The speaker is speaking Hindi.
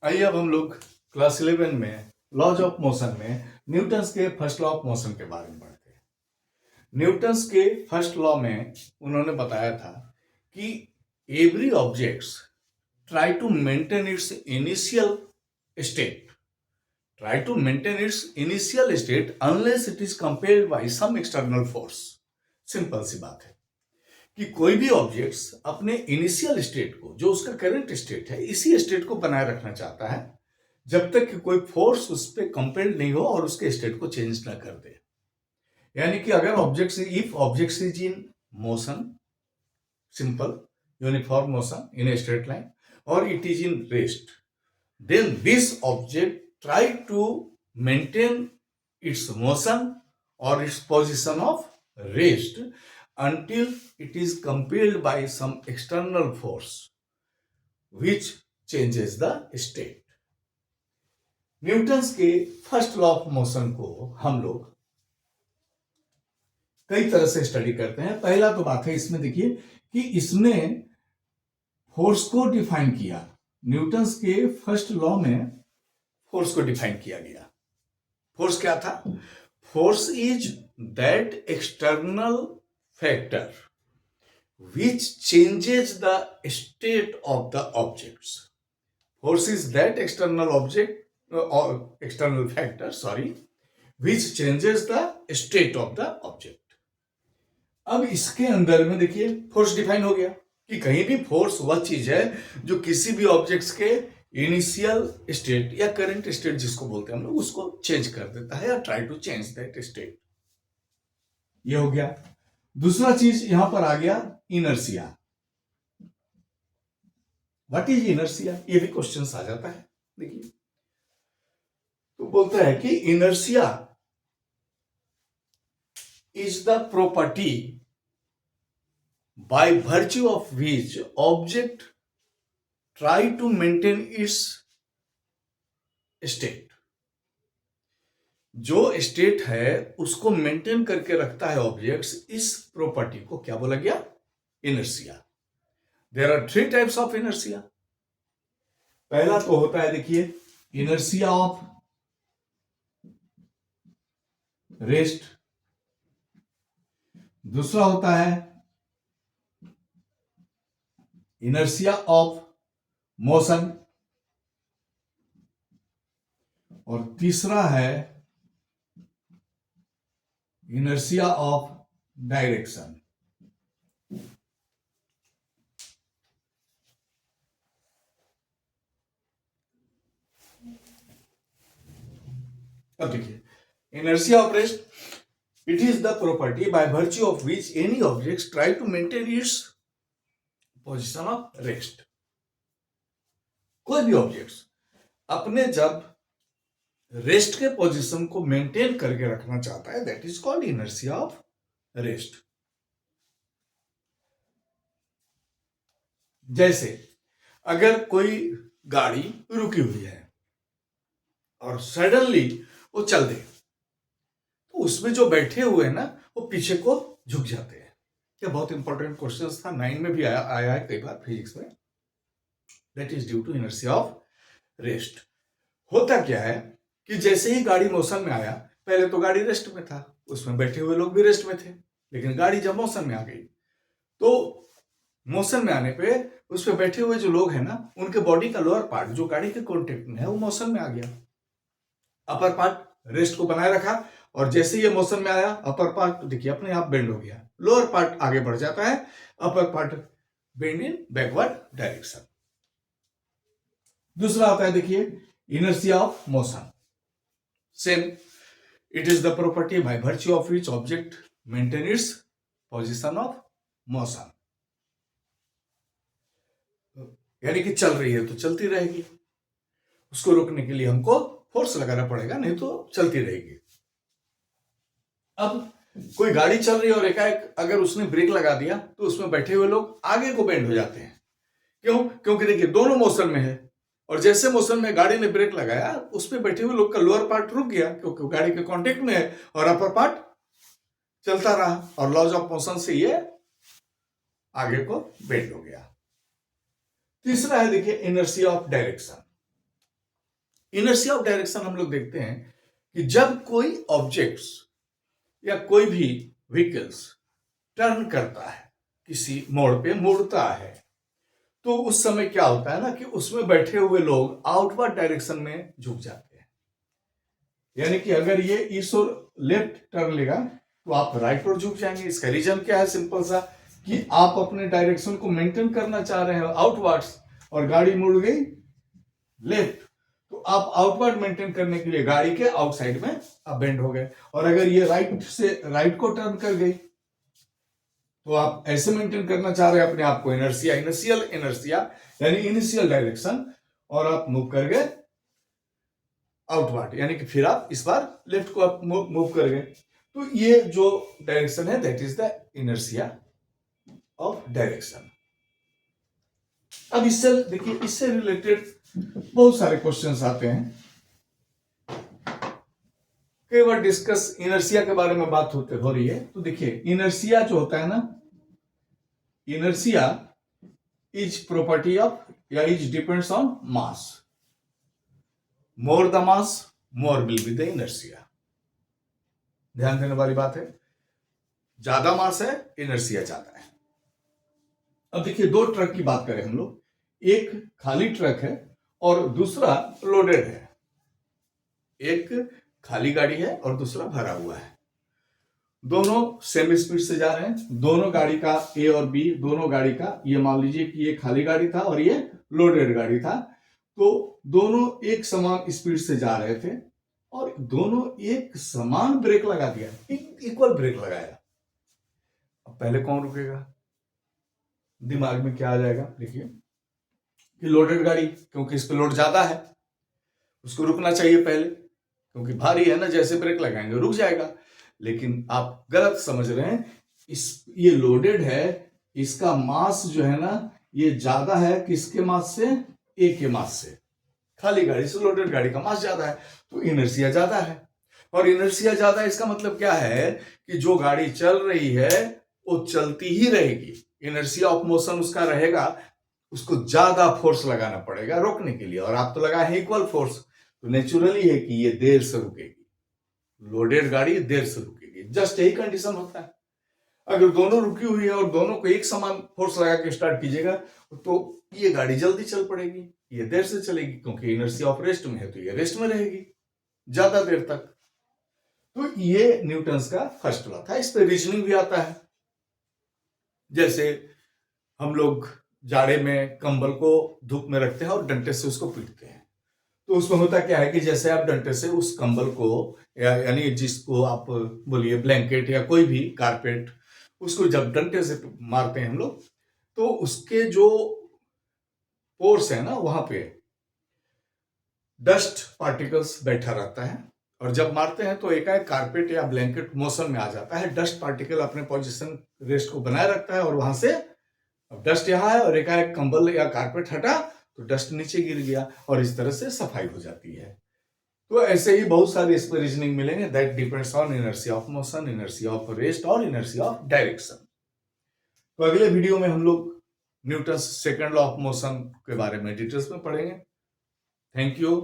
आइए अब हम लोग क्लास 11 में लॉज ऑफ मोशन में न्यूटन्स के फर्स्ट लॉ ऑफ मोशन के बारे में पढ़ते हैं। न्यूटन्स के फर्स्ट लॉ में उन्होंने बताया था कि every objects try to maintain its initial state unless it is compared by some external force. Simple सी बात है कि कोई भी ऑब्जेक्ट्स अपने इनिशियल स्टेट को, जो उसका करंट स्टेट है, इसी स्टेट को बनाए रखना चाहता है जब तक कि कोई फोर्स उस पर कंपेल्ड नहीं हो और उसके स्टेट को चेंज ना कर दे। यानी कि अगर if object is in motion, simple uniform motion in a straight line, और it is in rest, then this object try to maintain its motion or its position of rest until it is compelled by some external force which changes the state. Newton's के फर्स्ट लॉ ऑफ मोशन को हम लोग कई तरह से स्टडी करते हैं। पहला तो बात है इसमें, देखिए कि इसने फोर्स को डिफाइन किया। न्यूटन्स के फर्स्ट लॉ में फोर्स को डिफाइन किया गया। फोर्स क्या था? Force is that external factor which changes the state of the objects. Force is that external factor which changes the state of the object. अब इसके अंदर में देखिए फोर्स डिफाइन हो गया कि कहीं भी फोर्स वह चीज है जो किसी भी ऑब्जेक्ट्स के इनिशियल स्टेट या करंट स्टेट जिसको बोलते हैं हम लोग, उसको चेंज कर देता है या try to change that state. ये हो गया। दूसरा चीज यहां पर आ गया इनर्शिया। What is inertia? ये भी क्वेश्चन आ जाता है। देखिए तो बोलता है कि inertia is the property by virtue of which object try to maintain its state। जो स्टेट है उसको मेंटेन करके रखता है ऑब्जेक्ट्स। इस प्रॉपर्टी को क्या बोला गया? Inertia. There are 3 types of inertia. पहला तो होता है, देखिए, इनर्शिया ऑफ रेस्ट। दूसरा होता है इनर्शिया ऑफ मोशन, और तीसरा है इनर्शिया ऑफ डायरेक्शन। अब देखिए, inertia of rest, it is the property by virtue of which any object try to maintain its position of rest. कोई भी ऑब्जेक्ट्स अपने जब रेस्ट के पोजीशन को मेंटेन करके रखना चाहता है, that is called inertia of rest. जैसे अगर कोई गाड़ी रुकी हुई है और सडनली वो चल दे, तो उसमें जो बैठे हुए हैं ना, वो पीछे को झुक जाते हैं। क्या बहुत इंपॉर्टेंट क्वेश्चन था, 9 में भी आया है कई बार फिजिक्स में। That is due to inertia of rest. होता क्या है कि जैसे ही गाड़ी मोशन में आया, पहले तो गाड़ी रेस्ट में था, उसमें बैठे हुए लोग भी रेस्ट में थे, लेकिन गाड़ी जब मोशन में आ गई तो मोशन में आने पे उस पर बैठे हुए जो लोग हैं ना, उनके बॉडी का लोअर पार्ट जो गाड़ी के कॉन्टेक्ट में है वो मोशन में आ गया। अपर पार्ट रेस्ट को बनाए रखा, और जैसे ये मोशन में आया, अपर पार्ट देखिए अपने आप बेंड हो गया, लोअर पार्ट आगे बढ़ जाता है, अपर पार्ट बेंड इन बैकवर्ड डायरेक्शन। दूसरा आता है, देखिए, inertia of motion. Same, it is the property by virtue of which object maintain its position of motion. यानी कि चल रही है तो चलती रहेगी, उसको रोकने के लिए हमको फोर्स लगाना पड़ेगा, नहीं तो चलती रहेगी। अब कोई गाड़ी चल रही है और एकाएक अगर उसने ब्रेक लगा दिया तो उसमें बैठे हुए लोग आगे को बेंड हो जाते हैं। क्यों? क्योंकि देखिए दोनों मोशन में है, और जैसे मोशन में गाड़ी ने ब्रेक लगाया, उसमें बैठे हुए लोग का लोअर पार्ट रुक गया क्योंकि गाड़ी के कांटेक्ट में है, और अपर पार्ट चलता रहा, और लॉज ऑफ मोशन से ये आगे को बेंड हो गया। तीसरा है, देखिए, inertia of direction. Inertia of direction हम लोग देखते हैं कि जब कोई ऑब्जेक्ट्स या कोई भी व्हीकल्स टर्न करता है, किसी मोड़ पे मुड़ता है, तो उस समय क्या होता है ना कि उसमें बैठे हुए लोग आउटवर्ड डायरेक्शन में झुक जाते हैं। यानी कि अगर ये इस ओर लेफ्ट टर्न लेगा तो आप राइट ओर झुक जाएंगे। इसका रीजन क्या है? सिंपल सा, कि आप अपने डायरेक्शन को मेंटेन करना चाह रहे हैं आउटवर्ड्स, और गाड़ी मुड़ गई लेफ्ट, तो आप आउटवर्ड मेंटेन करने के लिए गाड़ी के आउटसाइड में आप बेंड हो गए। और अगर ये राइट से राइट को टर्न कर गई तो आप ऐसे मेंटेन करना चाह रहे हैं अपने आप को, इनर्शिया, इनिशियल इनर्शिया यानी इनिशियल डायरेक्शन, और आप मूव कर गए आउटवर्ड, यानी कि फिर आप इस बार लेफ्ट को आप मूव कर गए। तो ये जो डायरेक्शन है that is the inertia of direction. अब इससे देखिए, इससे रिलेटेड बहुत सारे क्वेश्चंस आते हैं। कई बार डिस्कस इनर्शिया के बारे में बात हो रही है, तो देखिए इनर्शिया जो होता है ना, इनर्शिया इज प्रॉपर्टी ऑफ या is depends on mass. More the mass more will be the inertia. ध्यान देने वाली बात है, ज्यादा मास है इनर्शिया ज्यादा है। अब देखिए दो ट्रक की बात करें हम लोग, एक खाली ट्रक है और दूसरा लोडेड है। एक खाली गाड़ी है और दूसरा भरा हुआ है। दोनों सेम स्पीड से जा रहे हैं। दोनों गाड़ी का ए और बी, दोनों गाड़ी का, ये मान लीजिए कि ये खाली गाड़ी था और ये लोडेड गाड़ी था, तो दोनों एक समान स्पीड से जा रहे थे और दोनों एक समान ब्रेक लगा दिया, इक्वल ब्रेक लगाया। अब पहले कौन रुकेगा? दिमाग में क्या आ जाएगा? देखिए कि लोडेड गाड़ी, क्योंकि इस पे लोड ज्यादा है, उसको रुकना चाहिए पहले, क्योंकि भारी है ना, जैसे ब्रेक लगाएंगे रुक जाएगा। लेकिन आप गलत समझ रहे हैं। ये लोडेड है, इसका मास जो है ना ये ज्यादा है किसके मास से? ए के मास से। खाली गाड़ी से लोडेड गाड़ी का मास ज्यादा है, तो इनर्शिया ज्यादा है। और इनर्शिया ज्यादा है इसका मतलब क्या है कि जो गाड़ी चल रही है वो चलती ही रहेगी। इनर्शिया ऑफ मोशन उसका रहेगा, उसको ज्यादा फोर्स लगाना पड़ेगा रोकने के लिए, और आप तो लगाए हैं इक्वल फोर्स, तो नेचुरली है कि ये देर से रुकेगी। लोडेड गाड़ी देर से रुकेगी, जस्ट यही कंडीशन होता है। अगर दोनों रुकी हुई है और दोनों को एक समान फोर्स लगा के स्टार्ट कीजिएगा तो ये गाड़ी जल्दी चल पड़ेगी, ये देर से चलेगी, क्योंकि इनर्शिया ऑफ रेस्ट में है तो ये रेस्ट में रहेगी ज्यादा देर तक। तो ये न्यूटन्स का फर्स्ट लॉ था। इस पे रीजनिंग भी आता है। जैसे हम लोग जाड़े में कंबल को धूप में रखते हैं और डंटे से उसको पीटते हैं, तो उसमें होता क्या है कि जैसे आप डंटे से उस कंबल को यानी जिसको आप बोलिए ब्लैंकेट या कोई भी कारपेट, उसको जब डंटे से मारते हैं हम लोग, तो उसके जो पोर्स है ना वहां पे डस्ट पार्टिकल्स बैठा रहता है, और जब मारते हैं तो एकाएक कारपेट या ब्लैंकेट मोशन में आ जाता है। डस्ट पार्टिकल अपने पोजीशन रेस्ट को बनाए रखता है, और वहां से अब डस्ट यहां है और एकाएक कंबल या कारपेट हटा तो डस्ट नीचे गिर गया, और इस तरह से सफाई हो जाती है। तो ऐसे ही बहुत सारे इस पर रीजनिंग मिलेंगे। That depends on inertia of motion, inertia of rest और इनर्शिया ऑफ डायरेक्शन। तो अगले वीडियो में हम लोग Newton's second law of motion के बारे में डिटेल्स में पढ़ेंगे। Thank you.